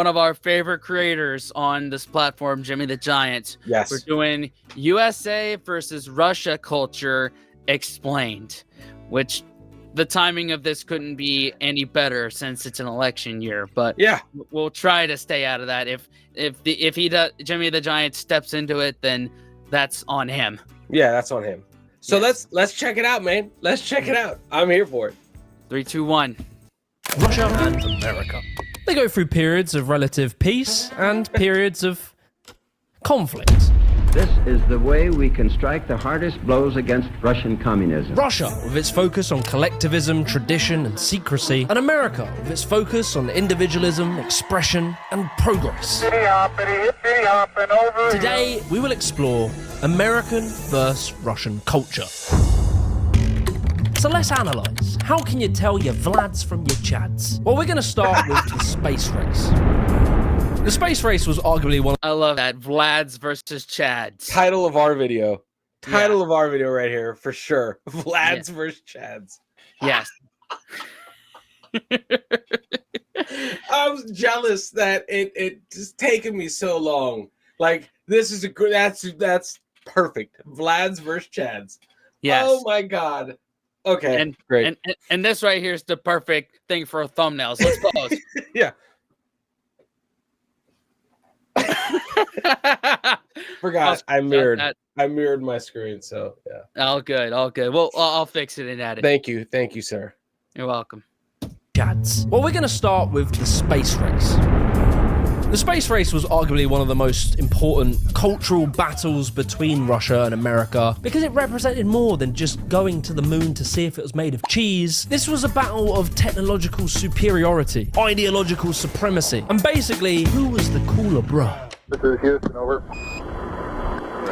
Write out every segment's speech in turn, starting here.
one of our favorite creators on this platform, Jimmy the Giant. Yes. We're doing USA versus Russia culture explained, which the timing of this couldn't be any better since it's an election year. But yeah, we'll try to stay out of that. If Jimmy the Giant steps into it, then that's on him. Yeah, that's on him. So Yes. let's check it out, man. Let's check it out. I'm here for it. 3, 2, 1. Russia and America. They go through periods of relative peace and periods of conflict. This is the way we can strike the hardest blows against Russian communism. Russia, with its focus on collectivism, tradition, and secrecy, and America, with its focus on individualism, expression, and progress. Today, we will explore American versus Russian culture. So let's analyse. How can you tell your Vlads from your Chads? Well, we're going to start with the space race. The space race was arguably one of... I love that. Vlads versus Chads. Title of our video. Title of our video right here, for sure. Vlads versus Chads. Yes. I was jealous that it just taken me so long. Like, this is a good... That's perfect. Vlads versus Chads. Yes. Oh, my God. Okay, and great. And this right here is the perfect thing for a thumbnail. So let's pause. Yeah. Forgot. I mirrored my screen, so yeah. All good. Well, I'll fix it and add it. Thank you, sir. You're welcome. Chads. Well, we're going to start with the space race. The space race was arguably one of the most important cultural battles between Russia and America because it represented more than just going to the moon to see if it was made of cheese. This was a battle of technological superiority, ideological supremacy, and basically, who was the cooler bro? This is Houston, over.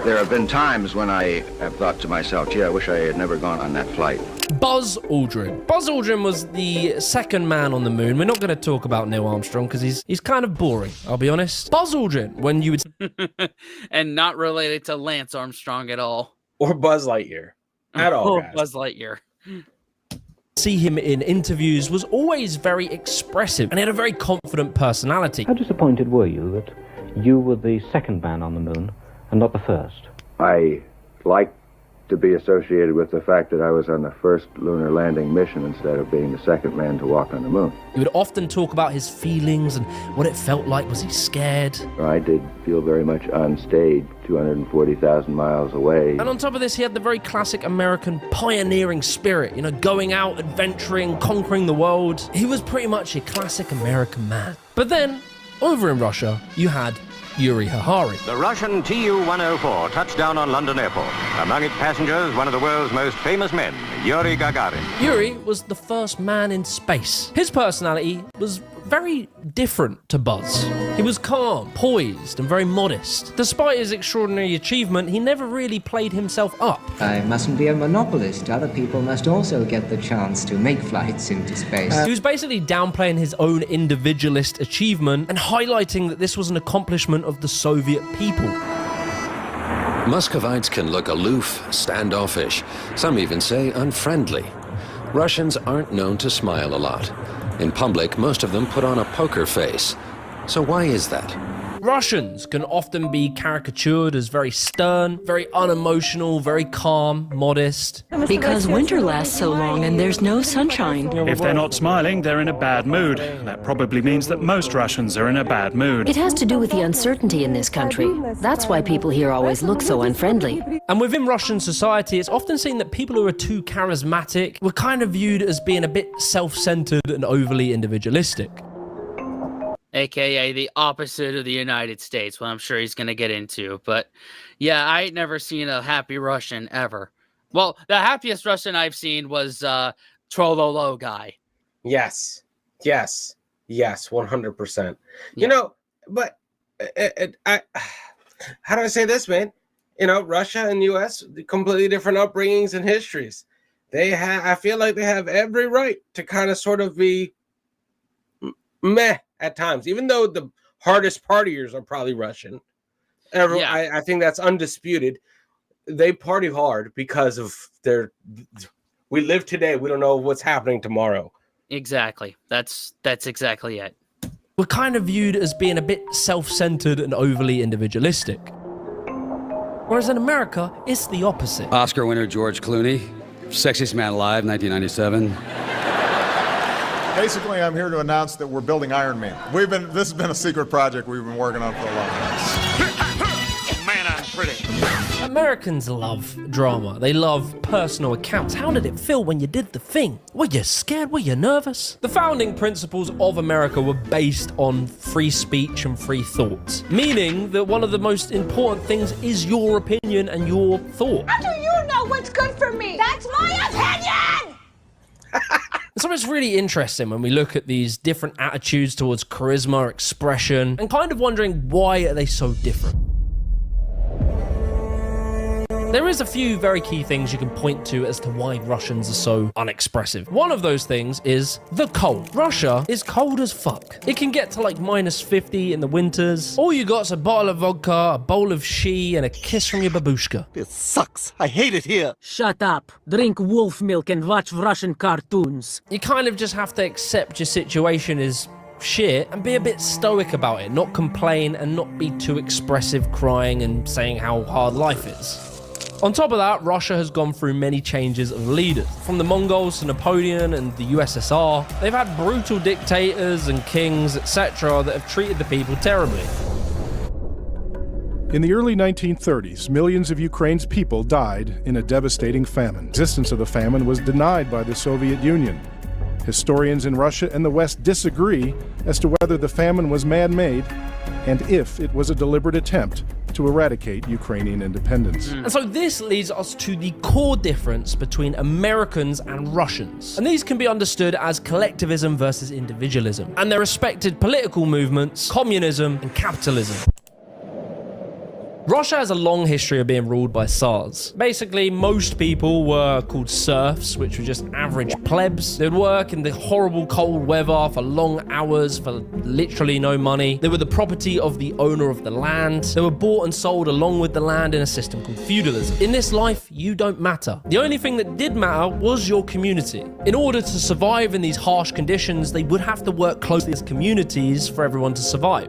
There have been times when I have thought to myself, gee, I wish I had never gone on that flight. Buzz Aldrin. Buzz Aldrin was the second man on the moon. We're not going to talk about Neil Armstrong because he's kind of boring, I'll be honest. Buzz Aldrin, when you would... And not related to Lance Armstrong at all. Or Buzz Lightyear. At all, Or guys. Buzz Lightyear. See him in interviews was always very expressive and he had a very confident personality. How disappointed were you that you were the second man on the moon and not the first? I like to be associated with the fact that I was on the first lunar landing mission instead of being the second man to walk on the moon. He would often talk about his feelings and what it felt like. Was he scared? I did feel very much on stage, 240,000 miles away. And on top of this, he had the very classic American pioneering spirit, you know, going out, adventuring, conquering the world. He was pretty much a classic American man. But then, over in Russia, you had Yuri Hahari. The Russian Tu-104 touched down on London Airport. Among its passengers, one of the world's most famous men, Yuri Gagarin. Yuri was the first man in space. His personality was very different to Buzz. He was calm, poised, and very modest. Despite his extraordinary achievement, he never really played himself up. I mustn't be a monopolist. Other people must also get the chance to make flights into space. He was basically downplaying his own individualist achievement and highlighting that this was an accomplishment of the Soviet people. Muscovites can look aloof, standoffish, some even say unfriendly. Russians aren't known to smile a lot. In public, most of them put on a poker face. So why is that? Russians can often be caricatured as very stern, very unemotional, very calm, modest. Because winter lasts so long and there's no sunshine. If they're not smiling, they're in a bad mood. That probably means that most Russians are in a bad mood. It has to do with the uncertainty in this country. That's why people here always look so unfriendly. And within Russian society, it's often seen that people who are too charismatic were kind of viewed as being a bit self-centered and overly individualistic. AKA the opposite of the United States, what I'm sure he's going to get into. But yeah, I ain't never seen a happy Russian ever. Well, the happiest Russian I've seen was Trololo guy. Yes, 100%. You know, but how do I say this, man? You know, Russia and U.S., completely different upbringings and histories. I feel like they have every right to kind of sort of be meh at times, even though the hardest partiers are probably Russian. I think that's undisputed. They party hard because of we live today. We don't know what's happening tomorrow. Exactly. That's exactly it. were kind of viewed as being a bit self-centered and overly individualistic. Whereas in America, it's the opposite. Oscar winner George Clooney, sexiest man alive, 1997. Basically, I'm here to announce that we're building Iron Man. This has been a secret project we've been working on for a long time. Man, I'm pretty. Americans love drama. They love personal accounts. How did it feel when you did the thing? Were you scared? Were you nervous? The founding principles of America were based on free speech and free thought, meaning that one of the most important things is your opinion and your thought. How do you know what's good for me? That's my opinion! So it's really interesting when we look at these different attitudes towards charisma, expression, and kind of wondering why are they so different. There is a few very key things you can point to as to why Russians are so unexpressive. One of those things is the cold. Russia is cold as fuck. It can get to like -50 in the winters. All you got's a bottle of vodka, a bowl of shy, and a kiss from your babushka. This sucks. I hate it here. Shut up. Drink wolf milk and watch Russian cartoons. You kind of just have to accept your situation is shit and be a bit stoic about it, not complain and not be too expressive, crying and saying how hard life is. On top of that, Russia has gone through many changes of leaders. From the Mongols to Napoleon and the USSR, they've had brutal dictators and kings, etc., that have treated the people terribly. In the early 1930s, millions of Ukraine's people died in a devastating famine. The existence of the famine was denied by the Soviet Union. Historians in Russia and the West disagree as to whether the famine was man-made and if it was a deliberate attempt to eradicate Ukrainian independence. And so this leads us to the core difference between Americans and Russians. And these can be understood as collectivism versus individualism, and their respected political movements, communism and capitalism. Russia has a long history of being ruled by Tsars. Basically, most people were called serfs, which were just average plebs. They'd work in the horrible cold weather for long hours for literally no money. They were the property of the owner of the land. They were bought and sold along with the land in a system called feudalism. In this life, you don't matter. The only thing that did matter was your community. In order to survive in these harsh conditions, they would have to work closely as communities for everyone to survive.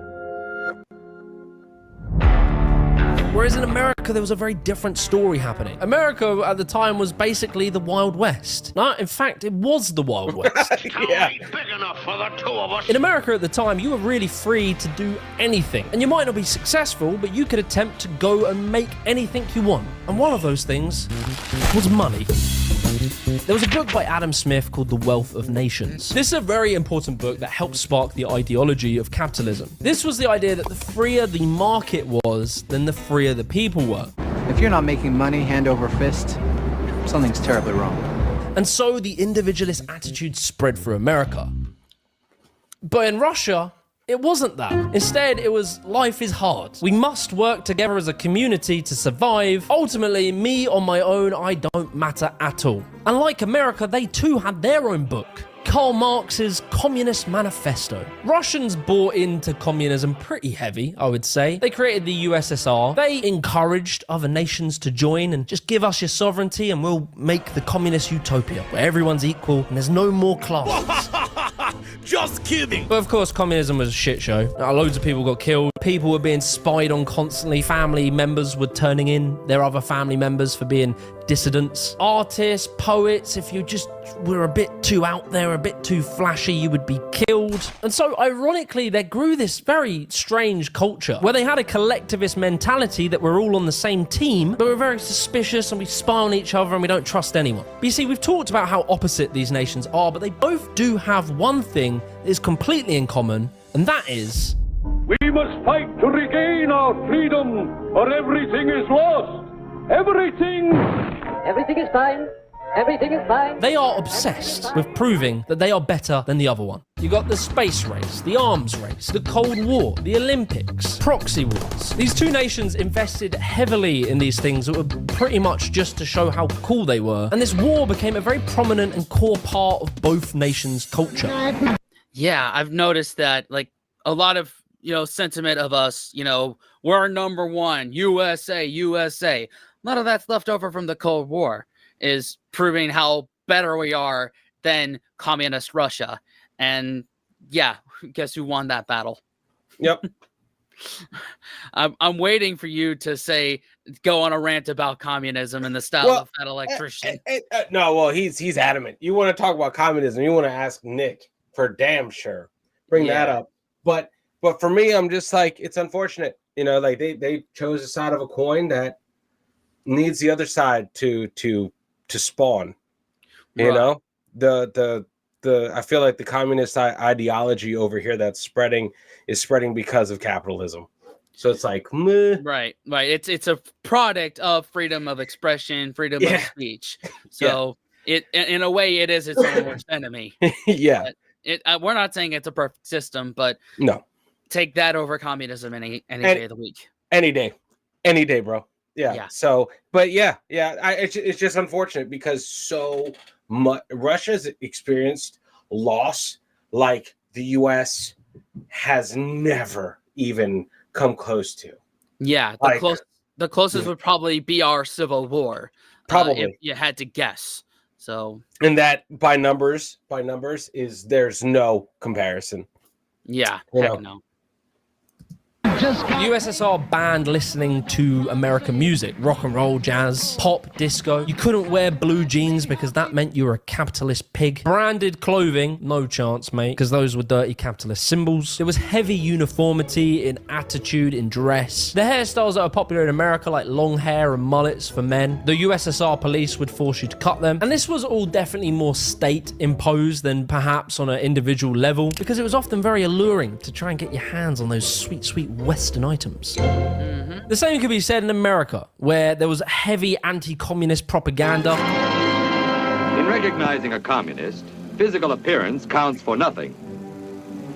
Whereas in America, there was a very different story happening. America at the time was basically the Wild West. No, in fact, it was the Wild West. Yeah. Big enough for the two of us. In America at the time, you were really free to do anything. And you might not be successful, but you could attempt to go and make anything you want. And one of those things was money. There was a book by Adam Smith called The Wealth of Nations. This is a very important book that helped spark the ideology of capitalism. This was the idea that the freer the market was, then the freer the people were. If you're not making money hand over fist, something's terribly wrong. And so the individualist attitude spread through America. But in Russia, it wasn't that. Instead, it was life is hard. We must work together as a community to survive. Ultimately, me on my own, I don't matter at all. And like America, they too had their own book, Karl Marx's Communist Manifesto. Russians bought into communism pretty heavy, I would say. They created the USSR. They encouraged other nations to join and just give us your sovereignty and we'll make the communist utopia where everyone's equal and there's no more classes. Just kidding. But of course, communism was a shit show. Loads of people got killed. People were being spied on constantly. Family members were turning in their other family members for being dissidents. Artists, poets, if you just were a bit too out there, a bit too flashy, you would be killed. And so, ironically, there grew this very strange culture where they had a collectivist mentality that we're all on the same team, but we're very suspicious and we spy on each other and we don't trust anyone. But you see, we've talked about how opposite these nations are, but they both do have one thing that is completely in common, and that is... We must fight to regain our freedom, or everything is lost. Everything is fine. Everything is fine. They are obsessed with proving that they are better than the other one. You got the space race, the arms race, the Cold War, the Olympics, proxy wars. These two nations invested heavily in these things that were pretty much just to show how cool they were. And this war became a very prominent and core part of both nations' culture. Yeah, I've noticed that, like, a lot of, sentiment of us, we're number one, USA, USA. A lot of that's left over from the Cold War is proving how better we are than communist Russia. And yeah, guess who won that battle? Yep. I'm waiting for you to go on a rant about communism in the style of that electrician. No, well, he's adamant. You want to talk about communism? You want to ask Nick for damn sure. Bring that up. But for me, I'm just like, it's unfortunate. You know, like they chose a side of a coin that needs the other side to spawn. You know, the I feel like the communist ideology over here that's spreading because of capitalism. So it's like, meh. Right. It's a product of freedom of expression, freedom of speech. So it, in a way, it is its own worst enemy. Yeah. But we're not saying it's a perfect system, but no, take that over communism any day of the week. Any day, bro. Yeah. So, but it's just unfortunate because so much Russia's experienced loss like the U.S. has never even come close to. Yeah, the closest would probably be our Civil War. Probably, if you had to guess. So, and that by numbers is there's no comparison. Yeah, heck no. The USSR banned listening to American music, rock and roll, jazz, pop, disco. You couldn't wear blue jeans because that meant you were a capitalist pig. Branded clothing, no chance, mate, because those were dirty capitalist symbols. There was heavy uniformity in attitude, in dress. The hairstyles that are popular in America, like long hair and mullets for men, the USSR police would force you to cut them. And this was all definitely more state-imposed than perhaps on an individual level, because it was often very alluring to try and get your hands on those sweet, sweet Western items. The same could be said in America, where there was heavy anti-communist propaganda. In recognizing a communist, physical appearance counts for nothing.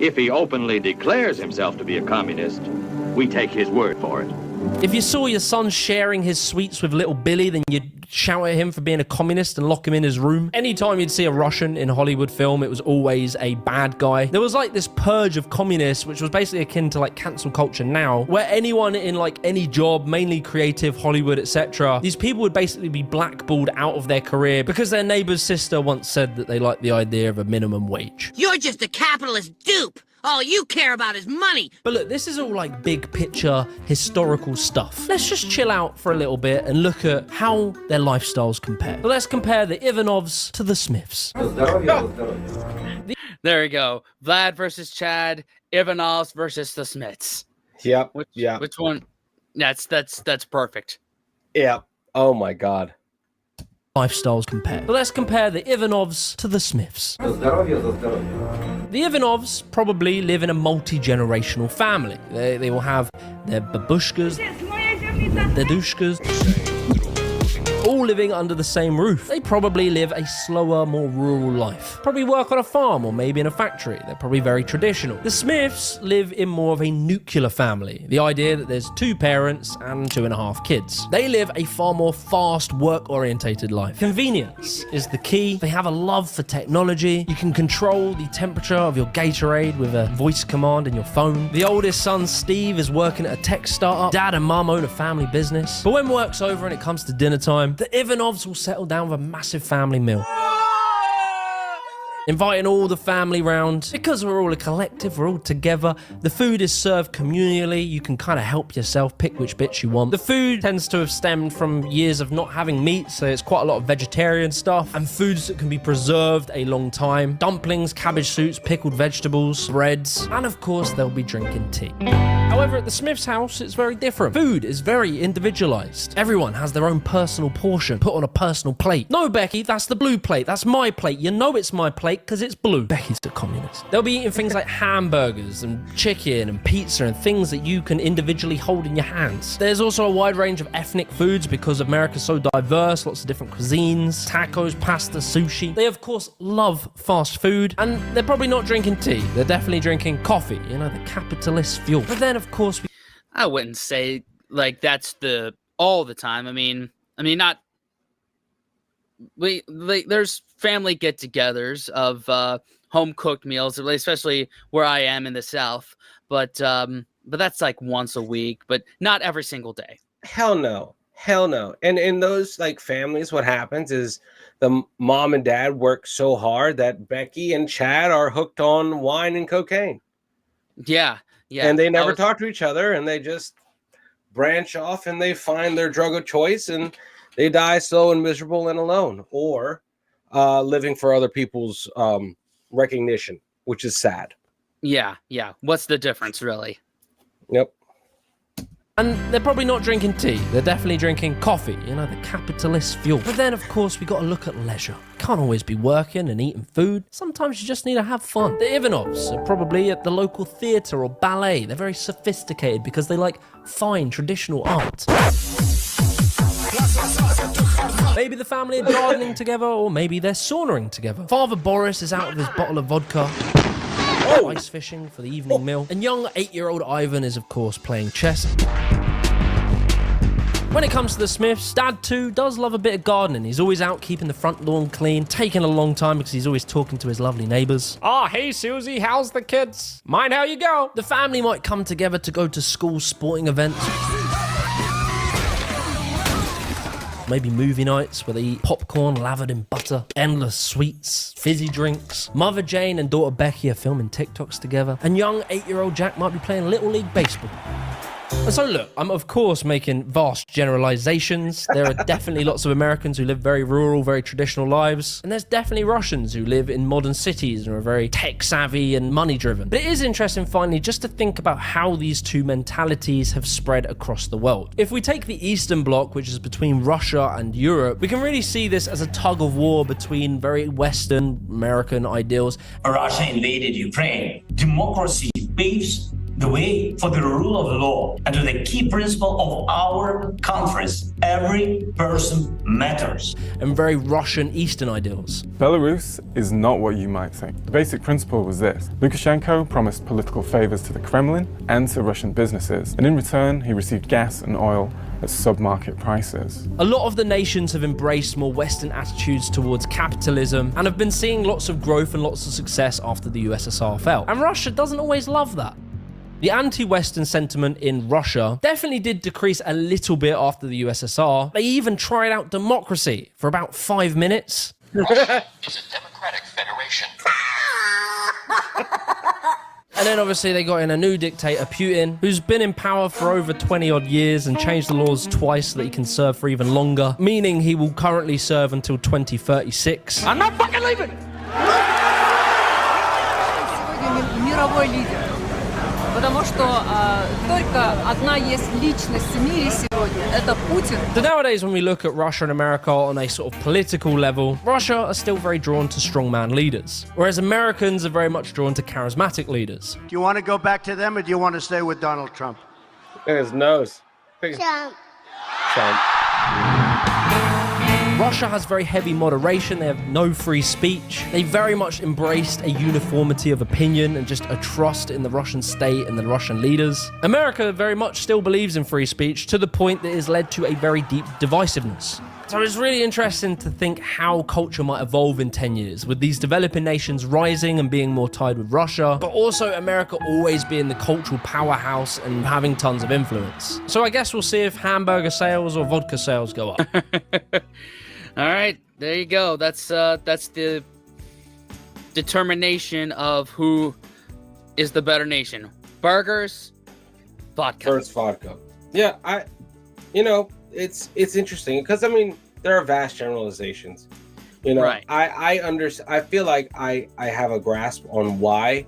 If he openly declares himself to be a communist, we take his word for it. If you saw your son sharing his sweets with little Billy, then you'd shout at him for being a communist and lock him in his room. Anytime you'd see a Russian in a Hollywood film, it was always a bad guy. There was like this purge of communists, which was basically akin to like cancel culture now, where anyone in like any job, mainly creative, Hollywood, etc., these people would basically be blackballed out of their career because their neighbor's sister once said that they liked the idea of a minimum wage. You're just a capitalist dupe. All you care about is money. But look, this is all like big picture historical stuff. Let's just chill out for a little bit and look at how their lifestyles compare. So let's compare the Ivanovs to the Smiths. There we go. Vlad versus Chad, Ivanovs versus the Smiths. Yep. Which one? That's perfect. Yeah. Oh my God. Lifestyles compare. So let's compare the Ivanovs to the Smiths. The Ivanovs probably live in a multi-generational family. They will have their babushkas, their dedushkas, all living under the same roof. They probably live a slower, more rural life. Probably work on a farm or maybe in a factory. They're probably very traditional. The Smiths live in more of a nuclear family. The idea that there's 2 parents and 2.5 kids. They live a far more fast, work-orientated life. Convenience is the key. They have a love for technology. You can control the temperature of your Gatorade with a voice command in your phone. The oldest son, Steve, is working at a tech startup. Dad and mum own a family business. But when work's over and it comes to dinner time, the Ivanovs will settle down with a massive family meal. Inviting all the family round. Because we're all a collective, we're all together. The food is served communally. You can kind of help yourself, pick which bits you want. The food tends to have stemmed from years of not having meat, so it's quite a lot of vegetarian stuff. And foods that can be preserved a long time. Dumplings, cabbage soups, pickled vegetables, breads. And of course, they'll be drinking tea. However, at the Smiths' house, it's very different. Food is very individualized. Everyone has their own personal portion, put on a personal plate. No, Becky, that's the blue plate. That's my plate. You know it's my plate because it's blue. Becky's a communist. They'll be eating things like hamburgers and chicken and pizza and things that you can individually hold in your hands. There's also a wide range of ethnic foods because America's so diverse, lots of different cuisines, tacos, pasta, sushi. They, of course, love fast food, and they're probably not drinking tea. They're definitely drinking coffee, you know, the capitalist fuel. But then, of course, I wouldn't say like that's all the time. I mean, not. There's family get-togethers of home cooked meals, especially where I am in the South. But that's like once a week, but not every single day. Hell no. Hell no. And in those like families, what happens is the mom and dad work so hard that Becky and Chad are hooked on wine and cocaine. Yeah. And they never talk to each other, and they just branch off and they find their drug of choice, and they die slow and miserable and alone, or living for other people's recognition, which is sad. Yeah. What's the difference, really? Yep. And they're probably not drinking tea. They're definitely drinking coffee, the capitalist fuel. But then, of course, we got to look at leisure. Can't always be working and eating food. Sometimes you just need to have fun. The Ivanovs are probably at the local theatre or ballet. They're very sophisticated because they like fine traditional art. Maybe the family are gardening together, or maybe they're saunaing together. Father Boris is out with his bottle of vodka, ice fishing for the evening meal, and young 8-year-old Ivan is, of course, playing chess. When it comes to the Smiths, Dad too does love a bit of gardening. He's always out keeping the front lawn clean, taking a long time because he's always talking to his lovely neighbours. Oh, hey Susie, how's the kids? Mind how you go? The family might come together to go to school sporting events. Maybe movie nights where they eat popcorn lathered in butter, endless sweets, fizzy drinks. Mother Jane and daughter Becky are filming TikToks together, and young 8-year-old Jack might be playing Little League Baseball. And so look, I'm of course making vast generalizations. There are definitely lots of Americans who live very rural, very traditional lives. And there's definitely Russians who live in modern cities and are very tech savvy and money driven. But it is interesting finally just to think about how these two mentalities have spread across the world. If we take the Eastern Bloc, which is between Russia and Europe, we can really see this as a tug of war between very Western American ideals. Russia invaded Ukraine. Democracy paves the way for the rule of law and to the key principle of our conference: every person matters. And very Russian Eastern ideals. Belarus is not what you might think. The basic principle was this: Lukashenko promised political favors to the Kremlin and to Russian businesses, and in return he received gas and oil at sub-market prices. A lot of the nations have embraced more Western attitudes towards capitalism and have been seeing lots of growth and lots of success after the USSR fell. And Russia doesn't always love that. The anti-Western sentiment in Russia definitely did decrease a little bit after the USSR. They even tried out democracy for about 5 minutes. Russia is a democratic federation. And then obviously they got in a new dictator, Putin, who's been in power for over 20 odd years and changed the laws twice so that he can serve for even longer, meaning he will currently serve until 2036. I'm not fucking leaving! Мировой лидер. Потому что только одна есть личность в мире сегодня, это Путин. So nowadays when we look at Russia and America on a sort of political level, Russia are still very drawn to strongman leaders, whereas Americans are very much drawn to charismatic leaders. Do you want to go back to them or do you want to stay with Donald Trump? His nose. Trump. Russia has very heavy moderation, they have no free speech. They very much embraced a uniformity of opinion and just a trust in the Russian state and the Russian leaders. America very much still believes in free speech to the point that it has led to a very deep divisiveness. So it's really interesting to think how culture might evolve in 10 years, with these developing nations rising and being more tied with Russia, but also America always being the cultural powerhouse and having tons of influence. So I guess we'll see if hamburger sales or vodka sales go up. All right, there you go. That's the determination of who is the better nation. Burgers, vodka. First vodka. Yeah, it's interesting because there are vast generalizations. Right. I feel like I have a grasp on why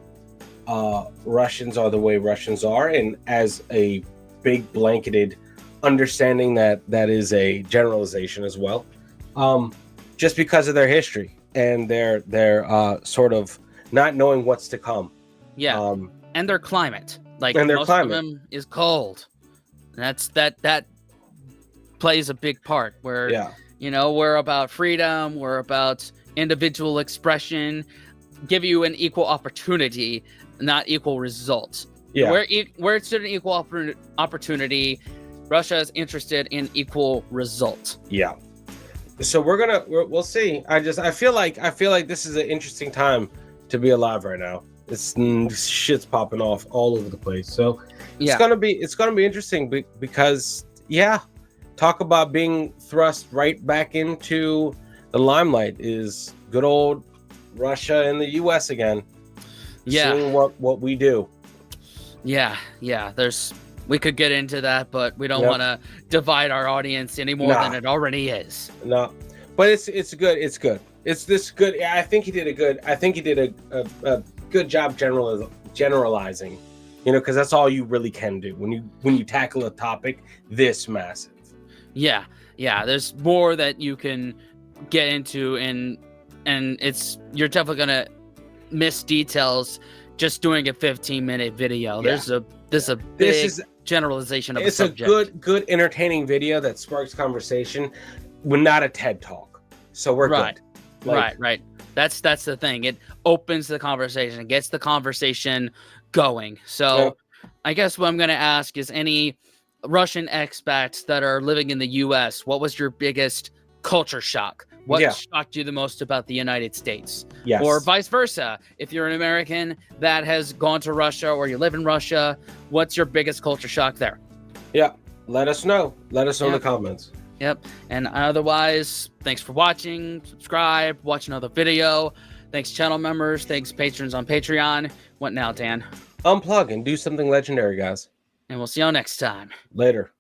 Russians are the way Russians are, and as a big blanketed understanding that is a generalization as well. Just because of their history and their sort of not knowing what's to come. Yeah, and their climate. And their most climate. of them is cold. And that plays a big part. Where we're about freedom, we're about individual expression, give you an equal opportunity, not equal results. Yeah, where it's an equal opportunity, Russia is interested in equal results. Yeah. So we'll see. I feel like this is an interesting time to be alive right now. It's shit's popping off all over the place. So it's gonna be interesting because talk about being thrust right back into the limelight is good old Russia and the U.S. again. Yeah. Seeing what we do. Yeah. We could get into that, but we don't want to divide our audience any more than it already is. No, but it's good. It's good. It's this good. I think he did a good job generalizing. You know, because that's all you really can do when you tackle a topic this massive. Yeah. There's more that you can get into, and you're definitely gonna miss details just doing a 15-minute video. Yeah. There's a big generalization of the subject. It's a good entertaining video that sparks conversation, but not a TED talk. So we're good. Right. That's the thing. It opens the conversation, it gets the conversation going. So I guess what I'm going to ask is, any Russian expats that are living in the US, what was your biggest culture shock? What shocked you the most about the United States? Yes. Or vice versa. If you're an American that has gone to Russia or you live in Russia, what's your biggest culture shock there? Yeah. Let us know. Let us know in the comments. Yep. And otherwise, thanks for watching. Subscribe. Watch another video. Thanks, channel members. Thanks, patrons on Patreon. What now, Dan? Unplug and do something legendary, guys. And we'll see y'all next time. Later.